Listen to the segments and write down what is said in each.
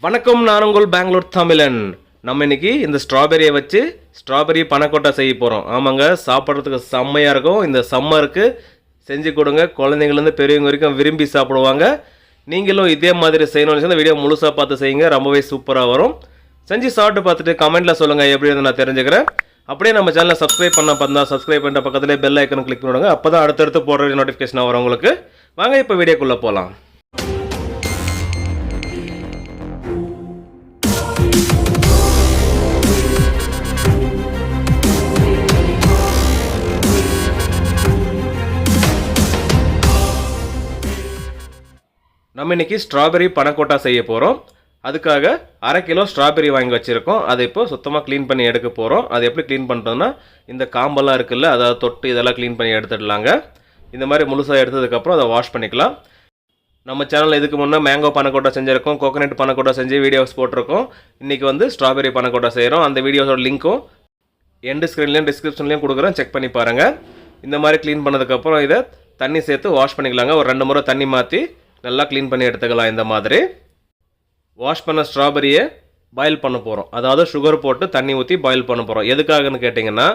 வணக்கம், நான் உங்கள் பெங்களூர் தமிழன். நம்ம இன்னைக்கு இந்த ஸ்ட்ராபெரியை வச்சு ஸ்ட்ராபெரி பனக்கொட்டை செய்ய போகிறோம். ஆமாங்க, சாப்பிட்றதுக்கு செம்மையாக இருக்கும். இந்த சம்மருக்கு செஞ்சு கொடுங்க, குழந்தைங்கலேருந்து பெரியவங்க வரைக்கும் விரும்பி சாப்பிடுவாங்க. நீங்களும் இதே மாதிரி செய்யணும்னு இந்த வீடியோ முழுசாக பார்த்து செய்யுங்க, ரொம்பவே சூப்பராக வரும். செஞ்சு சாப்பிட்டு பார்த்துட்டு கமெண்ட்டில் சொல்லுங்கள் எப்படி வந்து நான் தெரிஞ்சுக்கிறேன். அப்படியே நம்ம சேனலை சப்ஸ்கிரைப் பண்ண பார்த்தா சப்ஸ்கிரைப் பண்ணுற பக்கத்துலேயே பெல் ஐக்கன் கிளிக் பண்ணிவிடுங்க. அப்போ தான் அடுத்தடுத்து போடுற நோட்டிஃபிகேஷன் வரும் உங்களுக்கு. வாங்க இப்போ வீடியோக்குள்ளே போகலாம். நம்ம இன்றைக்கி ஸ்ட்ராபெரி பனக்கொட்டா செய்ய போகிறோம். அதுக்காக 1/2 கிலோ ஸ்ட்ராபெரி வாங்கி வச்சுருக்கோம். அதை இப்போ சுத்தமாக க்ளீன் பண்ணி எடுக்க போகிறோம். அது எப்படி க்ளீன் பண்ணுறதுன்னா, இந்த காம்பெல்லாம் இருக்குல்ல, அதாவது தொட்டு இதெல்லாம் க்ளீன் பண்ணி எடுத்துடலாங்க. இந்த மாதிரி முழுசாக எடுத்ததுக்கப்புறம் அதை வாஷ் பண்ணிக்கலாம். நம்ம சேனலில் இதுக்கு முன்னே மேங்கோ பனக்கொட்டா செஞ்சுருக்கோம், கோகோனட் பனக்கொட்டா செஞ்சு வீடியோஸ் போட்டிருக்கோம். இன்றைக்கி வந்து ஸ்ட்ராபெரி பனக்கொட்டா செய்கிறோம். அந்த வீடியோஸோட லிங்க்கும் எண்டு ஸ்க்ரீன்லேயும் டிஸ்கிரிப்ஷன்லேயும் கொடுக்குறேன், செக் பண்ணி பாருங்கள். இந்த மாதிரி க்ளீன் பண்ணதுக்கப்புறம் இதை தண்ணி சேர்த்து வாஷ் பண்ணிக்கலாங்க. ஒரு 2 முறை தண்ணி மாற்றி நல்லா க்ளீன் பண்ணி எடுத்துக்கலாம். இந்த மாதிரி வாஷ் பண்ண ஸ்ட்ராபெரியை பாயில் பண்ண போகிறோம். அதாவது சுகர் போட்டு தண்ணி ஊற்றி பாயில் பண்ண போகிறோம். எதுக்காகன்னு கேட்டிங்கன்னா,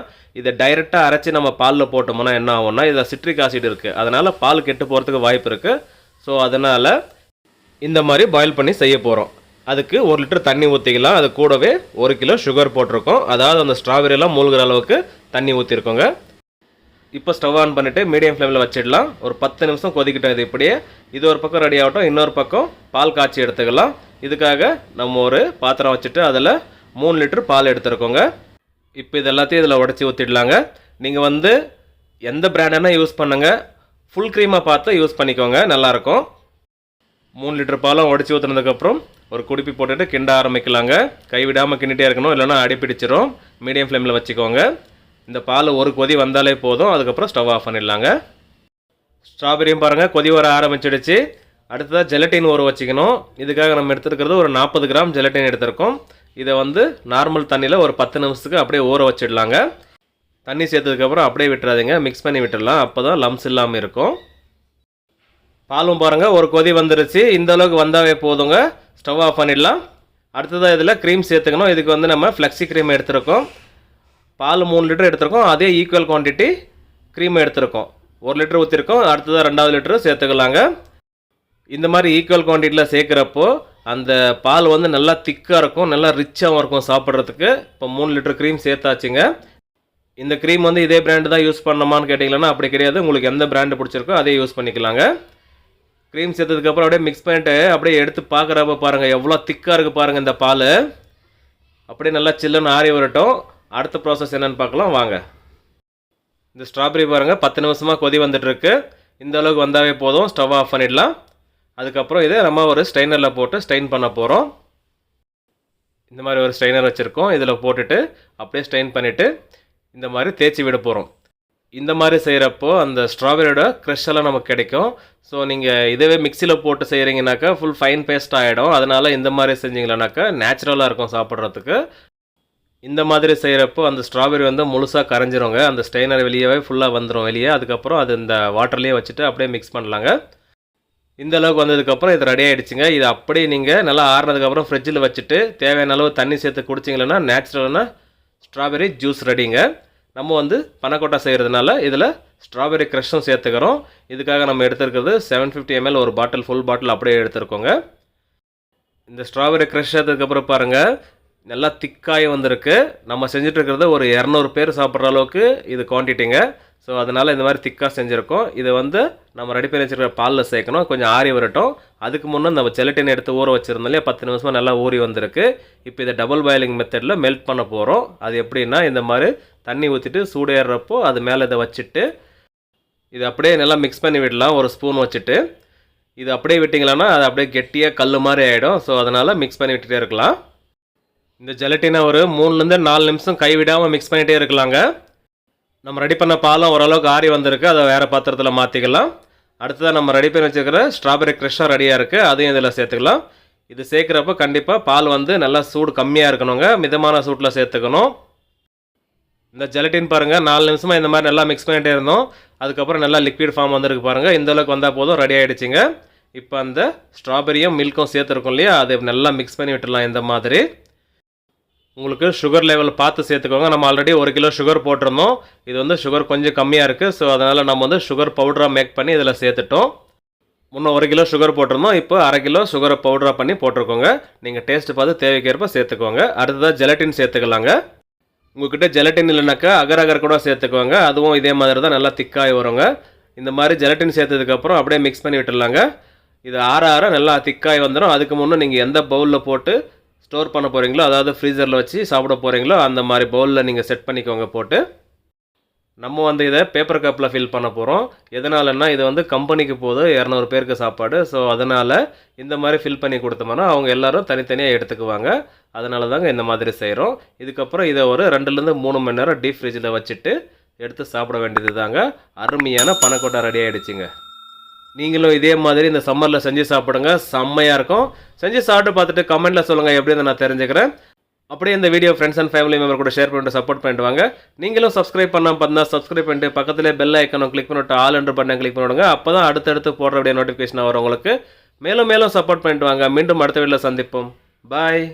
இதை டைரெக்டாக அரைச்சி நம்ம பாலில் போட்டோம்னா என்ன ஆகும்னா, இதில் சிட்ரிக் ஆசிட் இருக்குது, அதனால் பால் கெட்டு போகிறதுக்கு வாய்ப்பு இருக்குது. ஸோ அதனால் இந்த மாதிரி பாயில் பண்ணி செய்ய போகிறோம். அதுக்கு 1 லிட்டர் தண்ணி ஊற்றிக்கலாம். அது கூடவே 1 கிலோ சுகர் போட்டிருக்கோம். அதாவது அந்த ஸ்ட்ராபெரியெல்லாம் மூழ்கிற அளவுக்கு தண்ணி ஊற்றிருக்கோங்க. இப்போ ஸ்டவ் ஆன் பண்ணிவிட்டு மீடியம் ஃப்ளேமில் வச்சிடலாம். ஒரு 10 நிமிஷம் கொதிக்கிட்டோம். இது இப்படியே இது ஒரு பக்கம் ரெடி ஆகட்டும். இன்னொரு பக்கம் பால் காய்ச்சி எடுத்துக்கலாம். இதுக்காக நம்ம ஒரு பாத்திரம் வச்சுட்டு அதில் 3 லிட்டர் பால் எடுத்துருக்கோங்க. இப்போ இது எல்லாத்தையும் இதில் உடச்சி ஊற்றிடலாங்க. நீங்கள் வந்து எந்த பிராண்டனா யூஸ் பண்ணுங்கள், ஃபுல் க்ரீமாக பார்த்து யூஸ் பண்ணிக்கோங்க, நல்லாயிருக்கும். 3 லிட்டர் பாலும் உடச்சி ஊற்றுனதுக்கப்புறம் ஒரு குடிப்பி போட்டுட்டு கிண்ட ஆரம்பிக்கலாங்க. கைவிடாமல் கிண்டிகிட்டே இருக்கணும், இல்லைனா அடிப்பிடிச்சிரும். மீடியம் ஃப்ளேமில் வச்சுக்கோங்க. இந்த பால் ஒரு கொதி வந்தாலே போதும். அதுக்கப்புறம் ஸ்டவ் ஆஃப் பண்ணிடலாங்க. ஸ்ட்ராபெரியும் பாருங்கள் கொதி வர ஆரம்பிச்சிடுச்சு. அடுத்ததாக ஜெலட்டின் ஊற வச்சுக்கணும். இதுக்காக நம்ம எடுத்துருக்கிறது ஒரு 40 கிராம் ஜெலட்டின் எடுத்திருக்கோம். இதை வந்து நார்மல் தண்ணியில் ஒரு 10 நிமிஷத்துக்கு அப்படியே ஊற வச்சிடலாங்க. தண்ணி சேர்த்ததுக்கப்புறம் அப்படியே விட்டுறாதீங்க, மிக்ஸ் பண்ணி விட்டுடலாம். அப்போ தான் லம்ஸ் இல்லாமல் இருக்கும். பாலும் பாருங்கள் ஒரு கொதி வந்துருச்சு. இந்த அளவுக்கு வந்தாவே போதுங்க. ஸ்டவ் ஆஃப் பண்ணிடலாம். அடுத்ததாக இதில் க்ரீம் சேர்த்துக்கணும். இதுக்கு வந்து நம்ம ஃப்ளெக்ஸி க்ரீம் எடுத்திருக்கோம். பால் 3 லிட்டர் எடுத்திருக்கோம். அதே ஈக்குவல் குவான்டிட்டி க்ரீம் எடுத்திருக்கோம். 1 லிட்டர் ஊற்றிருக்கோம். அடுத்ததாக 2வது லிட்டர் சேர்த்துக்கலாங்க. இந்த மாதிரி ஈக்குவல் குவான்டிட்டியில் சேர்க்குறப்போ அந்த பால் வந்து நல்லா திக்காக இருக்கும், நல்லா ரிச்சாகவும் இருக்கும் சாப்பிட்றதுக்கு. இப்போ 3 லிட்டர் க்ரீம் சேர்த்தாச்சுங்க. இந்த க்ரீம் வந்து இதே பிராண்டு தான் யூஸ் பண்ணணுமான்னு கேட்டிங்கன்னா அப்படி கிடையாது. உங்களுக்கு எந்த பிராண்டு பிடிச்சிருக்கோ அதே யூஸ் பண்ணிக்கலாங்க. க்ரீம் சேர்த்ததுக்கப்புறம் அப்படியே மிக்ஸ் பண்ணிவிட்டு அப்படியே எடுத்து பார்க்குறப்ப பாருங்கள் எவ்வளோ திக்காக இருக்குது பாருங்கள். இந்த பால் அப்படியே நல்லா சில்லுன்னு ஆறி வரட்டும். அடுத்த ப்ராசஸ் என்னென்னு பார்க்கலாம் வாங்க. இந்த ஸ்ட்ராபெரி பாருங்கள் 10 நிமிஷமாக கொதி வந்துட்டுருக்கு. இந்த அளவுக்கு வந்தாவே போதும். ஸ்டவ் ஆஃப் பண்ணிடலாம். அதுக்கப்புறம் இதை நம்ம ஒரு ஸ்ட்ரைனரில் போட்டு ஸ்ட்ரெயின் பண்ண போகிறோம். இந்த மாதிரி ஒரு ஸ்ட்ரைனர் வச்சுருக்கோம். இதில் போட்டுட்டு அப்படியே ஸ்ட்ரெயின் பண்ணிவிட்டு இந்த மாதிரி தேய்ச்சி விட போகிறோம். இந்த மாதிரி செய்கிறப்போ அந்த ஸ்ட்ராபெரியோட க்ரஷ் எல்லாம் நமக்கு கிடைக்கும். ஸோ நீங்கள் இதவே மிக்சியில் போட்டு செய்கிறீங்கனாக்கா ஃபுல் ஃபைன் பேஸ்ட் ஆகிடும். அதனால் இந்த மாதிரி செஞ்சிங்களானாக்கா நேச்சுரலாக இருக்கும் சாப்பிட்றதுக்கு. இந்த மாதிரி செய்கிறப்போ அந்த ஸ்ட்ராபெரி வந்து முழுசாக கரைஞ்சிருங்க. அந்த ஸ்ட்ரெயினர் வெளியே ஃபுல்லாக வந்துடும் வெளியே. அதுக்கப்புறம் அது இந்த வாட்டர்லேயே வச்சுட்டு அப்படியே மிக்ஸ் பண்ணலாங்க. இந்த அளவுக்கு வந்ததுக்கப்புறம் இது ரெடி ஆகிடுச்சுங்க. இது அப்படியே நீங்கள் நல்லா ஆறுனதுக்கப்புறம் ஃப்ரிட்ஜில் வச்சுட்டு தேவையான அளவு தண்ணி சேர்த்து குடிச்சிங்களன்னா நேச்சுரலான ஸ்ட்ராபெரி ஜூஸ் ரெடிங்க. நம்ம வந்து பனக்கொட்டா செய்கிறதுனால இதில் ஸ்ட்ராபெரி க்ரஷும் சேர்த்துக்கிறோம். இதுக்காக நம்ம எடுத்துருக்கிறது 750 ml ஒரு பாட்டில், ஃபுல் பாட்டில் அப்படியே எடுத்துருக்கோங்க. இந்த ஸ்ட்ராபெரி க்ரஷ் சேர்த்ததுக்கப்புறம் பாருங்கள் நல்லா திக்காகி வந்திருக்கு. நம்ம செஞ்சிட்ருக்கிறது ஒரு 200 பேர் சாப்பிட்ற அளவுக்கு இது குவான்டிட்டிங்க. ஸோ அதனால் இந்த மாதிரி திக்காக செஞ்சுருக்கோம். இதை வந்து நம்ம ரெடி பண்ணி வச்சுருக்கிற பாலில் சேர்க்கணும். கொஞ்சம் ஆறி வரட்டும். அதுக்கு முன்னே நம்ம ஜெலட்டின் எடுத்து ஊற வச்சுருந்தாலே 10 நிமிஷமாக நல்லா ஊறி வந்திருக்கு. இப்போ இதை டபுள் பாயிலிங் மெத்தடில் மெல்ட் பண்ண போகிறோம். அது எப்படின்னா, இந்த மாதிரி தண்ணி ஊற்றிட்டு சூடேறப்போ அது மேலே இதை வச்சுட்டு இது அப்படியே நல்லா மிக்ஸ் பண்ணி விடலாம். ஒரு ஸ்பூன் வச்சுட்டு இது அப்படியே விட்டிங்களான்னா அது அப்படியே கெட்டியாக கல் மாதிரி ஆகிடும். ஸோ அதனால் மிக்ஸ் பண்ணி விட்டுட்டே இருக்கலாம். இந்த ஜெலட்டினை ஒரு 3லேருந்து 4 நிமிஷம் கைவிடாமல் மிக்ஸ் பண்ணிகிட்டே இருக்கலாங்க. நம்ம ரெடி பண்ண பாலும் ஓரளவுக்கு ஆறி வந்திருக்கு. அதை வேறு பாத்திரத்தில் மாற்றிக்கலாம். அடுத்ததாக நம்ம ரெடி பண்ணி வச்சுருக்கிற ஸ்ட்ராபெரி க்ரஷ்ஷாக ரெடியாக இருக்குது. அதையும் இதில் சேர்த்துக்கலாம். இது சேர்க்குறப்போ கண்டிப்பாக பால் வந்து நல்லா சூடு கம்மியாக இருக்கணுங்க. மிதமான சூட்டில் சேர்த்துக்கணும். இந்த ஜெலட்டின் பாருங்கள் 4 நிமிஷமாக இந்த மாதிரி நல்லா மிக்ஸ் பண்ணிகிட்டே இருந்தோம். அதுக்கப்புறம் நல்லா லிக்விட் ஃபார்ம் வந்துருக்கு பாருங்கள். இந்த அளவுக்கு வந்தால் போதும், ரெடி ஆகிடுச்சிங்க. இப்போ அந்த ஸ்ட்ராபெரியும் மில்க்கும் சேர்த்துருக்கோம் இல்லையா, அதை நல்லா மிக்ஸ் பண்ணி விட்டுடலாம். இந்த மாதிரி உங்களுக்கு சுகர் லெவல் பார்த்து சேர்த்துக்கோங்க. நம்ம ஆல்ரெடி 1 கிலோ சுகர் போட்டிருந்தோம். இது வந்து சுகர் கொஞ்சம் கம்மியாக இருக்குது. ஸோ அதனால் நம்ம வந்து சுகர் பவுடராக மேக் பண்ணி இதில் சேர்த்துட்டோம். முன்னே 1 கிலோ சுகர் போட்டிருந்தோம். இப்போ 1/2 கிலோ சுகரை பவுடராக பண்ணி போட்டிருக்கோங்க. நீங்கள் டேஸ்ட்டு பார்த்து தேவைக்கேற்ப சேர்த்துக்கோங்க. அடுத்ததாக ஜெலட்டின் சேர்த்துக்கலாங்க. உங்கள்கிட்ட ஜெலட்டின் இல்லைனாக்கா அகர் அகர் கூட சேர்த்துக்கோங்க. அதுவும் இதே மாதிரி தான் நல்லா திக்காகி வருங்க. இந்த மாதிரி ஜெலட்டின் சேர்த்ததுக்கப்புறம் அப்படியே மிக்ஸ் பண்ணி விட்டுடலாங்க. இது ஆற ஆற நல்லா திக்காகி வந்துடும். அதுக்கு முன்னே நீங்கள் எந்த பவுலில் போட்டு ஸ்டோர் பண்ண போகிறீங்களோ, அதாவது ஃப்ரீசரில் வச்சு சாப்பிட போகிறீங்களோ அந்த மாதிரி பவுலில் நீங்கள் செட் பண்ணிக்கோங்க போட்டு. நம்ம வந்து இதை பேப்பர் கப்பில் ஃபில் பண்ண போகிறோம். எதனாலன்னா இது வந்து கம்பெனிக்கு போகுது, 200 பேருக்கு சாப்பாடு. ஸோ அதனால் இந்த மாதிரி ஃபில் பண்ணி கொடுத்தோம்னா அவங்க எல்லோரும் தனித்தனியாக எடுத்துக்குவாங்க. அதனால தாங்க இந்த மாதிரி செய்கிறோம். இதுக்கப்புறம் இதை ஒரு 2லேருந்து 3 மணி நேரம் டீப் ஃப்ரிட்ஜில் வச்சுட்டு எடுத்து சாப்பிட வேண்டியது தாங்க. அருமையான பனக்கோட்டா ரெடி ஆகிடுச்சிங்க. நீங்களும் இதே மாதிரி இந்த சம்மரில் செஞ்சு சாப்பிடுங்க, செம்மையாக இருக்கும். செஞ்சு சாப்பிட்டு பார்த்துட்டு கமெண்ட்டில் சொல்லுங்கள் எப்படின்னு நான் தெரிஞ்சுக்கிறேன். அப்படியே இந்த video friends and family member கூட ஷேர் பண்ணிட்டு சப்போர்ட் பண்ணிட்டு வாங்க. நீங்களும் சப்ஸ்கிரைப் பண்ணாமல் பார்த்தா சப்ஸ்கிரைப் பண்ணிட்டு பக்கத்துலேயே பெல் ஐக்கனும் கிளிக் பண்ணிவிட்டு ஆல் என்ற பட்டனை கிளிக் பண்ணிவிடுங்க. அப்போ தான் அடுத்தடுத்து போடுற வீடியோ நோட்டிஃபிகேஷன் வரும் உங்களுக்கு. மேலும் மேலும் சப்போர்ட் பண்ணிட்டு வாங்க. மீண்டும் அடுத்த வீடியோவில் சந்திப்போம். பாய்.